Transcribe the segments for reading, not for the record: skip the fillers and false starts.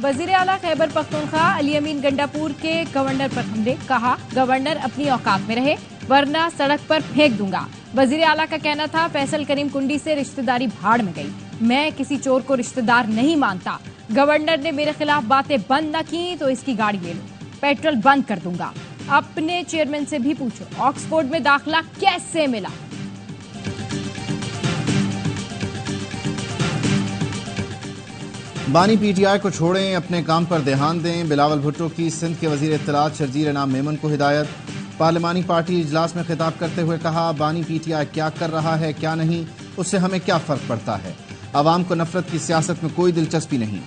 वजीर आला खैबर पख्तूनख्वा अली अमीन गंडापुर के गवर्नर पर हमले, कहा गवर्नर अपनी औकात में रहे वरना सड़क पर फेंक दूंगा। वजीर आला का कहना था फैसल करीम कुंडी से रिश्तेदारी भाड़ में गई, मैं किसी चोर को रिश्तेदार नहीं मानता। गवर्नर ने मेरे खिलाफ बातें बंद न की तो इसकी गाड़ी ले लो, पेट्रोल बंद कर दूंगा। अपने चेयरमैन से भी पूछो ऑक्सफोर्ड में दाखिला कैसे मिला। बानी पीटीआई को छोड़ें, अपने काम पर ध्यान दें। बिलावल भुट्टो की सिंध के वजीर इत्तलात शर्जील इनाम मेमन को हिदायत। पार्लिमानी पार्टी इजलास में खिताब करते हुए कहा बानी पीटीआई क्या कर रहा है क्या नहीं उससे हमें क्या फर्क पड़ता है, अवाम को नफरत की सियासत में कोई दिलचस्पी नहीं।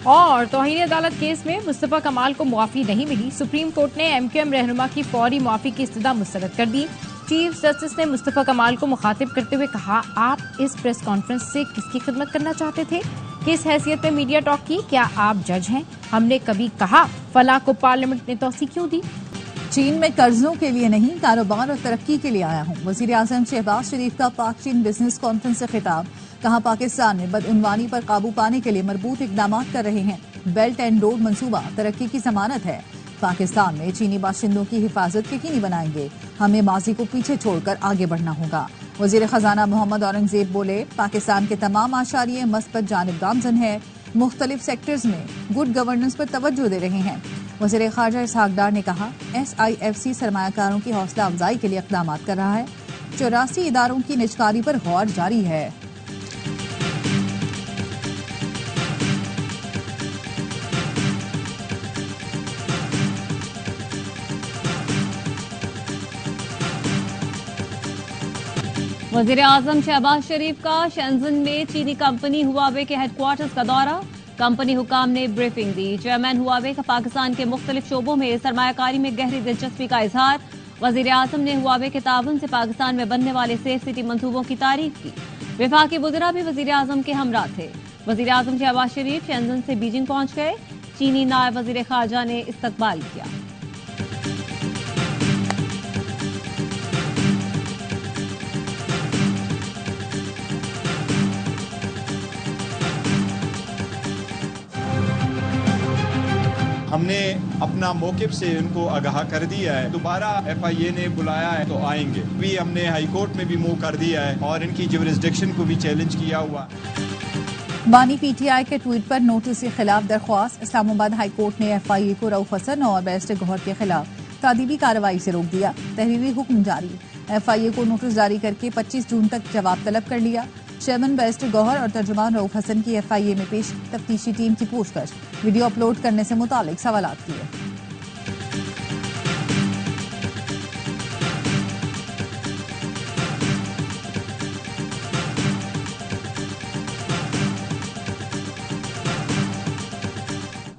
और तौहीन अदालत केस में मुस्तफा कमाल को मुआफी नहीं मिली, सुप्रीम कोर्ट ने एमक्यूएम रहनुमा की फौरी मुआफी की इस्तदा मुस्तरद कर दी। चीफ जस्टिस ने मुस्तफा कमाल को मुखातिब करते हुए कहा आप इस प्रेस कॉन्फ्रेंस से किसकी खिदमत करना चाहते थे, किस हैसियत में मीडिया टॉक की, क्या आप जज हैं? हमने कभी कहा फलाह को पार्लियामेंट ने तौसी क्यों दी? चीन में कर्जों के लिए नहीं कारोबार और तरक्की के लिए आया हूँ। वजीर आजम शहबाज शरीफ का पाक चीन बिजनेस कॉन्फ्रेंस से खिताब, कहा पाकिस्तान में बदउनवानी पर काबू पाने के लिए मरबूत इकदाम कर रहे हैं। बेल्ट एंड रोड मंसूबा तरक्की की जमानत है। पाकिस्तान में चीनी बाशिंदों की हिफाजत यकीनी बनाएंगे, हमें माजी को पीछे छोड़कर आगे बढ़ना होगा। वजीर खजाना मोहम्मद औरंगजेब बोले पाकिस्तान के तमाम आशारिये मस्बत जानिब गामजन है, मुख्तलिफ सेक्टर्स में गुड गवर्नेंस पर तवज्जो दे रहे हैं। वज़ीर ख़ारजा इसहाक डार ने कहा SIFC सरमायाकारों की हौसला अफजाई के लिए इक़दाम कर रहा है, 84 इदारों की निजकारी पर गौर जारी है। वज़ीर आज़म शहबाज शरीफ का शेंजन में चीनी कंपनी हुआवे के हेडक्वार्टर्स का दौरा, कंपनी हुकाम ने ब्रीफिंग दी। चेयरमैन हुआवे का पाकिस्तान के मुख्तलिफ शोबों में सरमायाकारी में गहरी दिलचस्पी का इजहार। वज़ीर आज़म ने हुआवे के ताउन से पाकिस्तान में बनने वाले सेफ सिटी मंसूबों की तारीफ की। विफाकी वज़ीरा भी वज़ीर आज़म के हमरा थे। वज़ीर आज़म शहबाज शरीफ शेंजन से बीजिंग पहुंच गए, चीनी नायब वज़ीर ख़ारजा ने इस्तकबाल किया। हमने अपना मौक़िफ़ से उनको आगाह कर दिया है, दोबारा FIA ने बुलाया है तो आएंगे भी। हमने हाई कोर्ट में भी मूव कर दिया है और इनकी जुरिस्डिक्शन को भी चैलेंज किया हुआ। बानी PTI के ट्वीट पर नोटिस के खिलाफ दरख्वास्त, इस्लामाबाद हाई कोर्ट ने FIA को रऊफ हसन और बैरिस्टर गौहर के खिलाफ तादीबी कार्रवाई से रोक दिया। तहरीरी हुक्म जारी, FIA को नोटिस जारी करके 25 जून तक जवाब तलब कर लिया। चेयरमैन बैरिस्टर गौहर और तर्जुमान रऊफ हसन की FIA में पेश तफ्तीशी टीम की पूछताछ, वीडियो अपलोड करने से मुतालिक सवालात किए।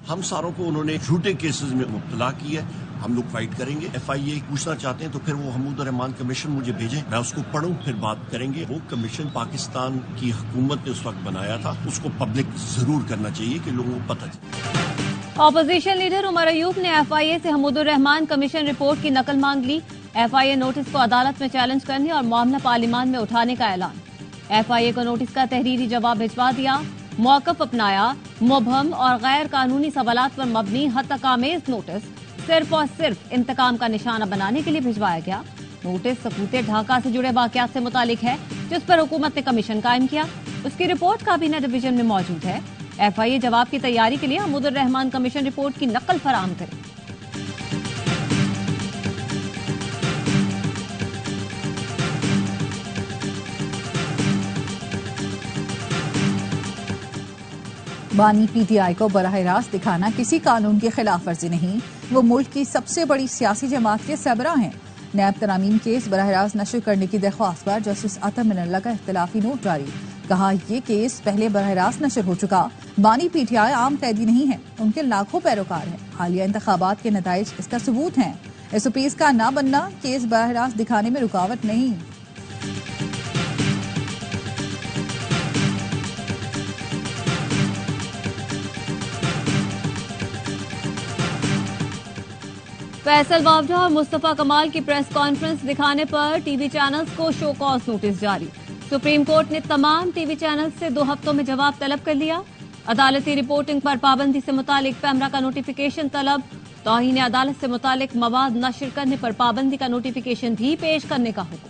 हम सारों को उन्होंने झूठे केसेस में मुब्तला किया। हम लोग फाइट करेंगे। FIA पूछना चाहते हैं तो फिर वो हमूद रहमान कमीशन मुझे भेजें, मैं उसको पढ़ूं, फिर बात करेंगे। वो कमीशन पाकिस्तान की हुकूमत ने उस वक्त बनाया था, उसको पब्लिक जरूर करना चाहिए कि लोगों को पता चले। ऑपोजिशन लीडर उमर अयूब ने FIA से हमूद रहमान कमीशन रिपोर्ट की नकल मांग ली। FIA नोटिस को अदालत में चैलेंज करने और मामला पार्लियामान में उठाने का ऐलान। FIA को नोटिस का तहरीरी जवाब भिजवा दिया, मौक़िफ़ अपनाया। मुबहम और गैर कानूनी सवालात पर मबनी हद तक आमेज नोटिस सिर्फ और सिर्फ इंतकाम का निशाना बनाने के लिए भिजवाया गया। नोटिस सकूते ढाका से जुड़े वाकयात से मुतालिक है जिस पर हुकूमत ने कमीशन कायम किया। उसकी रिपोर्ट काबीना डिवीजन में मौजूद है। FIA जवाब की तैयारी के लिए हमूद रहमान कमीशन रिपोर्ट की नकल फराहम करे। बानी PTI को बराह रास्त दिखाना किसी कानून की खिलाफ वर्जी नहीं, वो मुल्क की सबसे बड़ी सियासी जमात के सरबराह हैं। नैब तरामीम केस बराह रास्त नशर करने की दरख्वास्त पर जस्टिस अता मिनल्ला का इख्तिलाफी नोट जारी, कहा ये केस पहले बराह रास्त नशर हो चुका। बानी PTI आम कैदी नहीं है, उनके लाखों पैरोकार हैं। हालिया इंतखाबात के नताइज इसका सबूत हैं। SOPs का ना बनना केस बराह रास्त दिखाने में रुकावट नहीं। फैसल वावडा और मुस्तफा कमाल की प्रेस कॉन्फ्रेंस दिखाने पर टीवी चैनल्स को शो कॉज नोटिस जारी। सुप्रीम कोर्ट ने तमाम टीवी चैनल से 2 हफ्तों में जवाब तलब कर लिया। अदालती रिपोर्टिंग पर पाबंदी से मुतालिक पैमरा का नोटिफिकेशन तलब। तौहीन अदालत से मुतालिक मवाद नशर करने पर पाबंदी का नोटिफिकेशन भी पेश करने का हुक्म।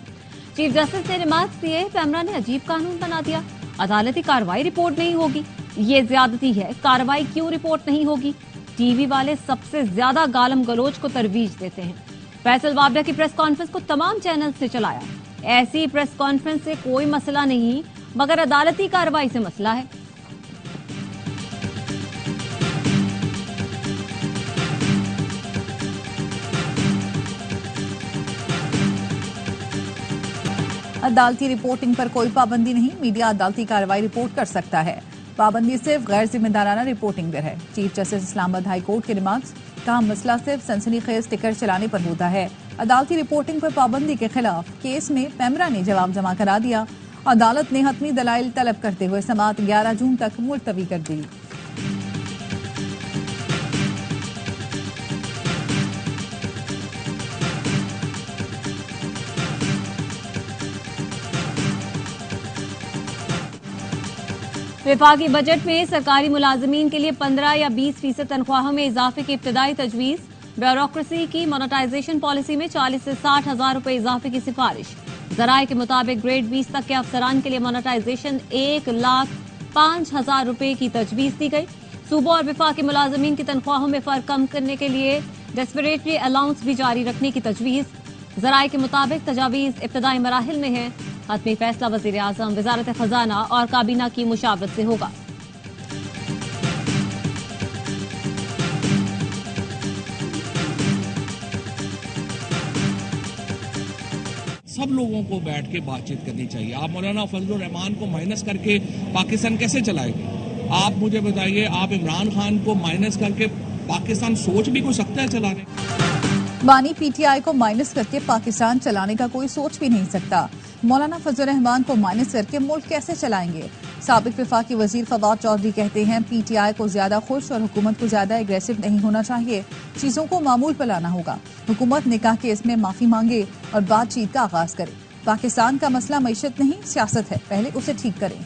चीफ जस्टिस ने रिमार्क्स दिए, पैमरा ने अजीब कानून बना दिया, अदालती कार्रवाई रिपोर्ट नहीं होगी, ये ज्यादती है, कार्रवाई क्यों रिपोर्ट नहीं होगी। टीवी वाले सबसे ज्यादा गालम गलोच को तरवीज देते हैं। फैसल वाबरा की प्रेस कॉन्फ्रेंस को तमाम चैनल से चलाया। ऐसी प्रेस कॉन्फ्रेंस से कोई मसला नहीं, मगर अदालती कार्रवाई से मसला है। अदालती रिपोर्टिंग पर कोई पाबंदी नहीं, मीडिया अदालती कार्रवाई रिपोर्ट कर सकता है। पाबंदी सिर्फ गैर जिम्मेदाराना रिपोर्टिंग पर है। Chief justice Islamabad high court के रिमार्क्स, कहा मसला सिर्फ सनसनीखेज टिकर चलाने पर होता है। अदालती रिपोर्टिंग पर पाबंदी के खिलाफ केस में पैमरा ने जवाब जमा करा दिया। अदालत ने हतमी दलाइल तलब करते हुए समाअत 11 जून तक मुलतवी कर दी। विफाकी बजट में सरकारी मुलाजमीन के लिए 15 या 20% तनख्वाहों में इजाफे की इब्तदाई तजवीज। ब्यूरोक्रेसी की मोनेटाइजेशन पॉलिसी में 40 से 60 हजार रुपए इजाफे की सिफारिश। जराये के मुताबिक ग्रेड 20 तक के अफसरान के लिए मोनेटाइजेशन 1,05,000 रुपए की तजवीज दी गई। सूबों और विफाकी मुलाजमीन की तनख्वाहों में फर्क कम करने के लिए डेस्परेटरी अलाउंस भी जारी रखने की तजवीज। जराये के मुताबिक तजावीज इब्तदाई मराहिल में है। हतमी फैसला वजीर आजम, वजारत खजाना और काबीना की मुशावरत से होगा। सब लोगों को बैठ के बातचीत करनी चाहिए। आप मौलाना फजलुर रहमान को माइनस करके पाकिस्तान कैसे चलाएंगे? आप मुझे बताइए, आप इमरान खान को माइनस करके पाकिस्तान सोच भी को सकता है चलाने? बानी पीटीआई को माइनस करके पाकिस्तान चलाने का कोई सोच भी नहीं सकता। मौलाना फजलुर रहमान को माइनस करके मुल्क कैसे चलाएंगे? साबिक वफाकी वजीर फवाद चौधरी कहते हैं, पीटीआई को ज्यादा खुश और हुकूमत को ज्यादा एग्रेसिव नहीं होना चाहिए, चीजों को मामूल पर लाना होगा। हुकूमत ने कहा कि इसमें माफी मांगे और बातचीत का आगाज करे। पाकिस्तान का मसला मईशत नहीं, सियासत है, पहले उसे ठीक करें।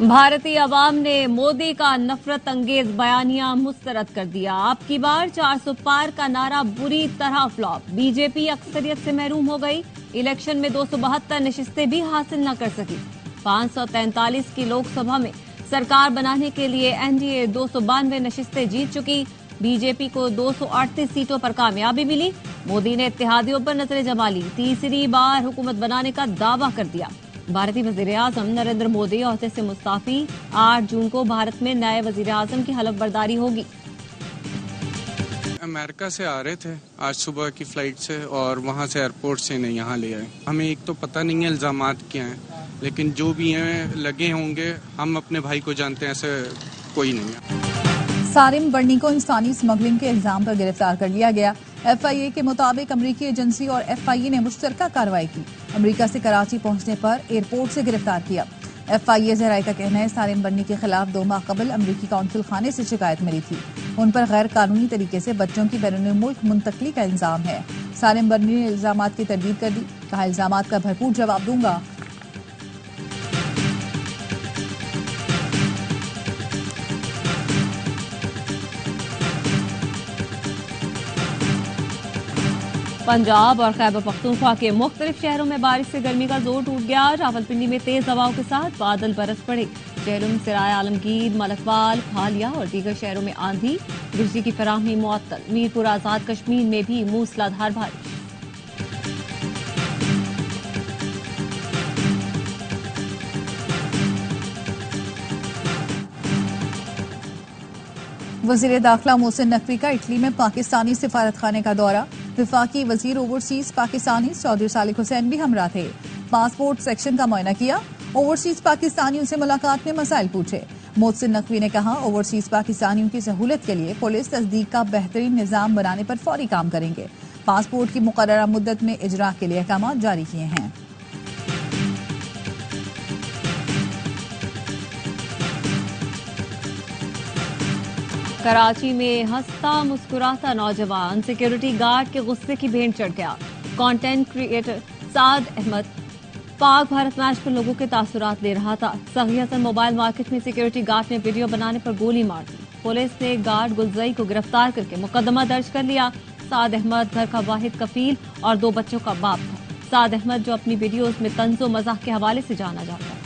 भारतीय अवाम ने मोदी का नफरत अंगेज बयानिया मुस्तरद कर दिया। अब की बार 400 पार का नारा बुरी तरह फ्लॉप। बीजेपी अक्सरियत से महरूम हो गई। इलेक्शन में 272 नशिस्तें भी हासिल न कर सकी। 543 की लोकसभा में सरकार बनाने के लिए एनडीए 292 नशिस्तें जीत चुकी। बीजेपी को 238 सीटों पर कामयाबी मिली। मोदी ने इत्तेहादियों पर नजरें जमा ली। तीसरी बार हुकूमत बनाने का दावा कर दिया। भारतीय वजीर आजम नरेंद्र मोदी ओहदे से मुस्ताफी। 8 जून को भारत में नए वजीर आजम की हलफ बर्दारी होगी। अमेरिका से आ रहे थे आज सुबह की फ्लाइट से और वहां से एयरपोर्ट से नहीं यहाँ ले आए। हमें एक तो पता नहीं है इल्जामात क्या हैं, लेकिन जो भी हैं लगे होंगे। हम अपने भाई को जानते हैं, ऐसे कोई नहीं है। सारिम बर्नी को इंसानी स्मगलिंग के इल्जाम पर गिरफ्तार कर लिया गया। एफआईए के मुताबिक अमरीकी एजेंसी और एफआईए ने मुश्तरका कार्रवाई की। अमरीका से कराची पहुंचने पर एयरपोर्ट से गिरफ्तार किया। एफआईए जराये का कहना है, सारिम बर्नी के खिलाफ 2 माह कबल अमरीकी कौंसिल खाने से शिकायत मिली थी। उन पर गैर कानूनी तरीके से बच्चों की बैरून मुल्क मुंतकली का इल्जाम है। सारिम बर्नी ने इल्जामात की तरदीद कर दी। कहा, इल्जामात का भरपूर जवाब दूंगा। पंजाब और खैबर पख्तूनख्वा के मुख्तलिफ शहरों में बारिश से गर्मी का जोर टूट गया। रावलपिंडी में तेज हवाओं के साथ बादल बरस पड़े। जहलम, सराय आलमगीर, मलकवाल, फालिया और दीगर शहरों में आंधी। बिजली की फराहमी मुअत्तल। मीरपुर आजाद कश्मीर में भी मूसलाधार बारिश। वजीर दाखिला मोहसिन नकवी का इटली में पाकिस्तानी सिफारत खाने का दौरा। विफाकी वजीर ओवरसीज पाकिस्तानी चौधरी सालिक हुसैन भी हमरा थे। पासपोर्ट सेक्शन का मुआयना किया। ओवरसीज पाकिस्तानियों से मुलाकात में मसाइल पूछे। मोहसिन नकवी ने कहा, ओवरसीज पाकिस्तानियों की सहूलत के लिए पुलिस तस्दीक का बेहतरीन निजाम बनाने पर फौरी काम करेंगे। पासपोर्ट की मुकर्ररा मुद्दत में इजरा के लिए अहकाम जारी किए हैं। कराची में हंसता मुस्कुराता नौजवान सिक्योरिटी गार्ड के गुस्से की भेंट चढ़ गया। कंटेंट क्रिएटर साद अहमद पाक भारत मैच पर लोगों के तासुरात ले रहा था। सही हसन मोबाइल मार्केट में सिक्योरिटी गार्ड ने वीडियो बनाने पर गोली मार दी। पुलिस ने गार्ड गुलजई को गिरफ्तार करके मुकदमा दर्ज कर लिया। साद अहमद घर का वाहिद कफील और 2 बच्चों का बाप था। साद अहमद जो अपनी वीडियोज में तंज़ो मजाक के हवाले से जाना जाता है।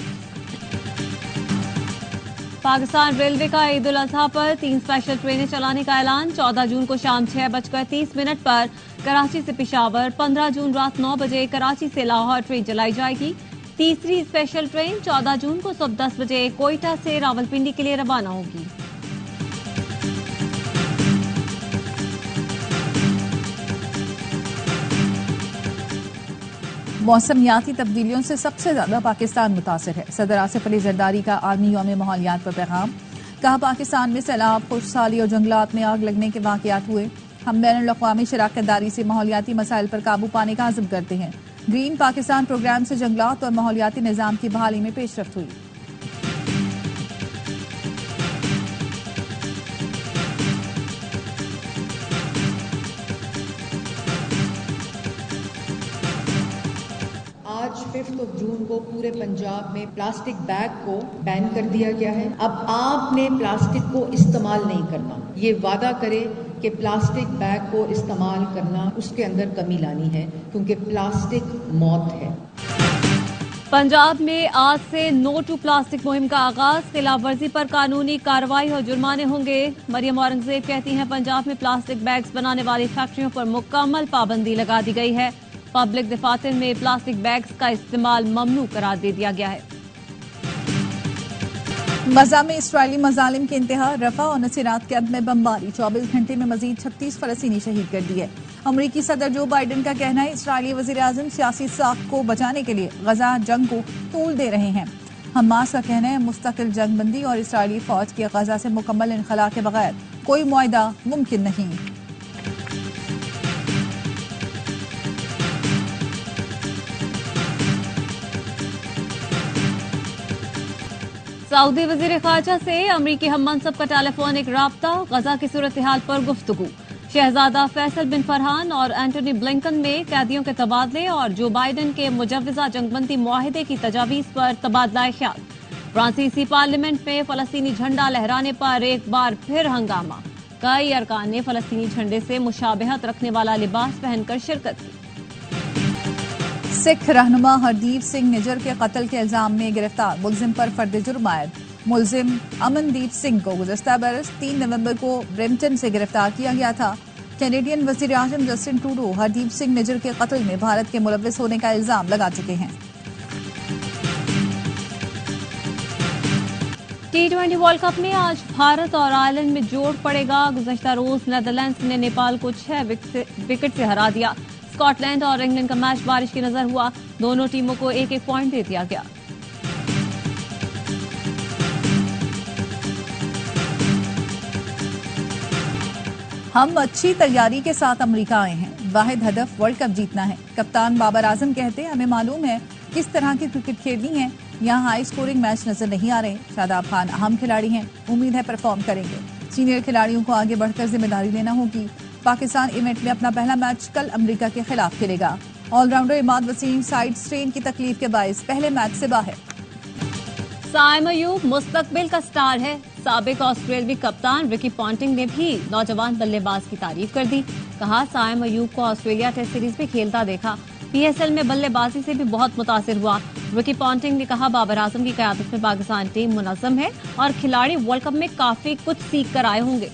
पाकिस्तान रेलवे का ईद उल अजहा पर 3 स्पेशल ट्रेनें चलाने का ऐलान। 14 जून को शाम 6:30 पर कराची से पेशावर, 15 जून रात 9 बजे कराची से लाहौर ट्रेन चलाई जाएगी। तीसरी स्पेशल ट्रेन 14 जून को सुबह 10 बजे कोयटा से रावलपिंडी के लिए रवाना होगी। मौसमियाती तब्दीलियों से सबसे ज्यादा पाकिस्तान मुतासिर है। सदर आसिफ अली जरदारी का आर्मी यौम माहौलियात पर पैगाम। कहा, पाकिस्तान में सैलाब, खुशहाली और जंगलात में आग लगने के वाकयात हुए। हम बैनुल-अक़वामी शराकतदारी से माहौलियाती मसाइल पर काबू पाने का अज़्म करते हैं। ग्रीन पाकिस्तान प्रोग्राम से जंगलात और माहौलियाती निज़ाम की बहाली में पेशरफ्त हुई। आज 5 जून को पूरे पंजाब में प्लास्टिक बैग को बैन कर दिया गया है। अब आपने प्लास्टिक को इस्तेमाल नहीं करना। ये वादा करे कि प्लास्टिक बैग को इस्तेमाल करना, उसके अंदर कमी लानी है, क्योंकि प्लास्टिक मौत है। पंजाब में आज से नो टू प्लास्टिक मुहिम का आगाज। खिलाफ वर्जी पर कानूनी कार्रवाई और जुर्माने होंगे। मरियम औरंगजेब कहती हैं, पंजाब में प्लास्टिक बैग्स बनाने वाली फैक्ट्रियों पर मुकम्मल पाबंदी लगा दी गई है। पब्लिक दफातर में प्लास्टिक बैग्स का इस्तेमाल ममनू करार दे दिया गया है। गजा में इसराइली मजालिम के इंतहा, रफा और नसीरात कैंप में बमबारी। 24 घंटे में मजीद 36 फलस्तीनी शहीद कर दिए। अमरीकी सदर जो बाइडन का कहना है, इसराइली वजीर आजम सियासी साख को बचाने के लिए गजा जंग को तूल दे रहे हैं। हमास का कहना है, मुस्तकिल जंगबंदी और इसराइली फौज के गजा से मुकम्मल इनखला के बगैर कोई मुआहदा मुमकिन नहीं। सऊदी वजीर खारजा से अमरीकी हम मनसब का टेलीफोनिक राब्ता। गजा की सूरत हाल पर गुफ्तगू। शहजादा फैसल बिन फरहान और एंटनी ब्लिंकन में कैदियों के तबादले और जो बाइडन के मुजव्वजा जंगबंदी मुआहिदे की तजावीज पर तबादला ख्याल। फ्रांसीसी पार्लियामेंट में फलस्तीनी झंडा लहराने पर एक बार फिर हंगामा। कई अरकान ने फलस्तीनी झंडे से मुशाबहत रखने वाला लिबास पहनकर शिरकत की। सिख रहनुमा हरदीप सिंह निजर के कत्ल के इल्जाम में गिरफ्तार मुलजिम पर फर्द जुर्म आयद। मुलजिम अमनदीप सिंह को गुज़श्ता बरस 3 नवंबर को ब्रैम्पटन से गिरफ्तार किया गया था। कैनेडियन वज़ीर आज़म जस्टिन ट्रूडो हरदीप सिंह निजर के कत्ल में भारत के मुलव्विस होने का इल्जाम लगा चुके हैं। T20 वर्ल्ड कप में आज भारत और आयरलैंड में जोड़ पड़ेगा। गुज़श्ता रोज नेदरलैंड्स ने नेपाल को 6 विकेट से हरा दिया। स्कॉटलैंड और इंग्लैंड का मैच बारिश की नजर हुआ। दोनों टीमों को 1-1 पॉइंट दे दिया गया। हम अच्छी तैयारी के साथ अमेरिका आए हैं। वाहिद हदफ वर्ल्ड कप जीतना है। कप्तान बाबर आजम कहते हैं, हमें मालूम है किस तरह की क्रिकेट खेलनी है। यहाँ हाई स्कोरिंग मैच नजर नहीं आ रहे। शादाब खान अहम खिलाड़ी हैं, उम्मीद है परफॉर्म करेंगे। सीनियर खिलाड़ियों को आगे बढ़कर जिम्मेदारी लेना होगी। पाकिस्तान इवेंट में अपना पहला मैच कल अमेरिका के खिलाफ खेलेगा। Allrounder Imad Wasim side strain की तकलीफ के बायस पहले मैच से बाहर। साइम अयूब मुस्तकबिल का स्टार है। साबिक ऑस्ट्रेलियाई कप्तान रिकी पॉन्टिंग ने भी नौजवान बल्लेबाज की तारीफ कर दी। कहा, साइम अयूब को ऑस्ट्रेलिया टेस्ट सीरीज में खेलता देखा, PSL में बल्लेबाजी से भी बहुत मुतासिर हुआ। रिकी पॉन्टिंग ने कहा, बाबर आजम की क़यादत में पाकिस्तान टीम मुनज़्ज़म है और खिलाड़ी वर्ल्ड कप में काफी कुछ सीख कर आए होंगे।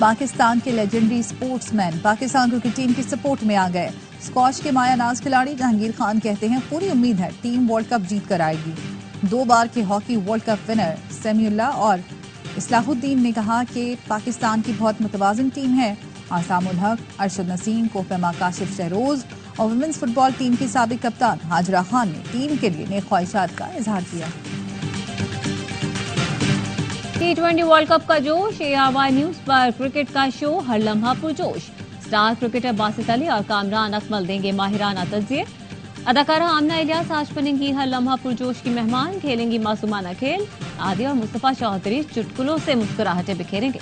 पाकिस्तान के legendary sportsman Pakistan cricket team की सपोर्ट में आ गए। स्कॉच के मायानाज खिलाड़ी जहांगीर खान कहते हैं, पूरी उम्मीद है टीम वर्ल्ड कप जीत कर आएगी। 2 बार के hockey world cup winner Samiullah और इस्लाहुद्दीन ने कहा कि पाकिस्तान की बहुत मुतवाज़िन टीम है। आसामुल हक, अरशद नसीम, कोफेमा काशिफ शहरोज और वुमेन्स फुटबॉल टीम की साबिक कप्तान हाजरा खान ने टीम के लिए नेक ख्वाहिशात का इजहार किया। T20 वर्ल्ड कप का जोश। ARY न्यूज पर क्रिकेट का शो हर लम्हा पुरजोश। स्टार क्रिकेटर बासित अली और कामरान अकमल देंगे माहिराना तज्जिए। अदाकारा आमना इलियास आज बनेंगी हर लम्हा पुरजोश की मेहमान, खेलेंगी मासूमाना खेल। आदि और मुस्तफा चौधरी चुटकुलों से मुस्कुराहटें बिखेरेंगे।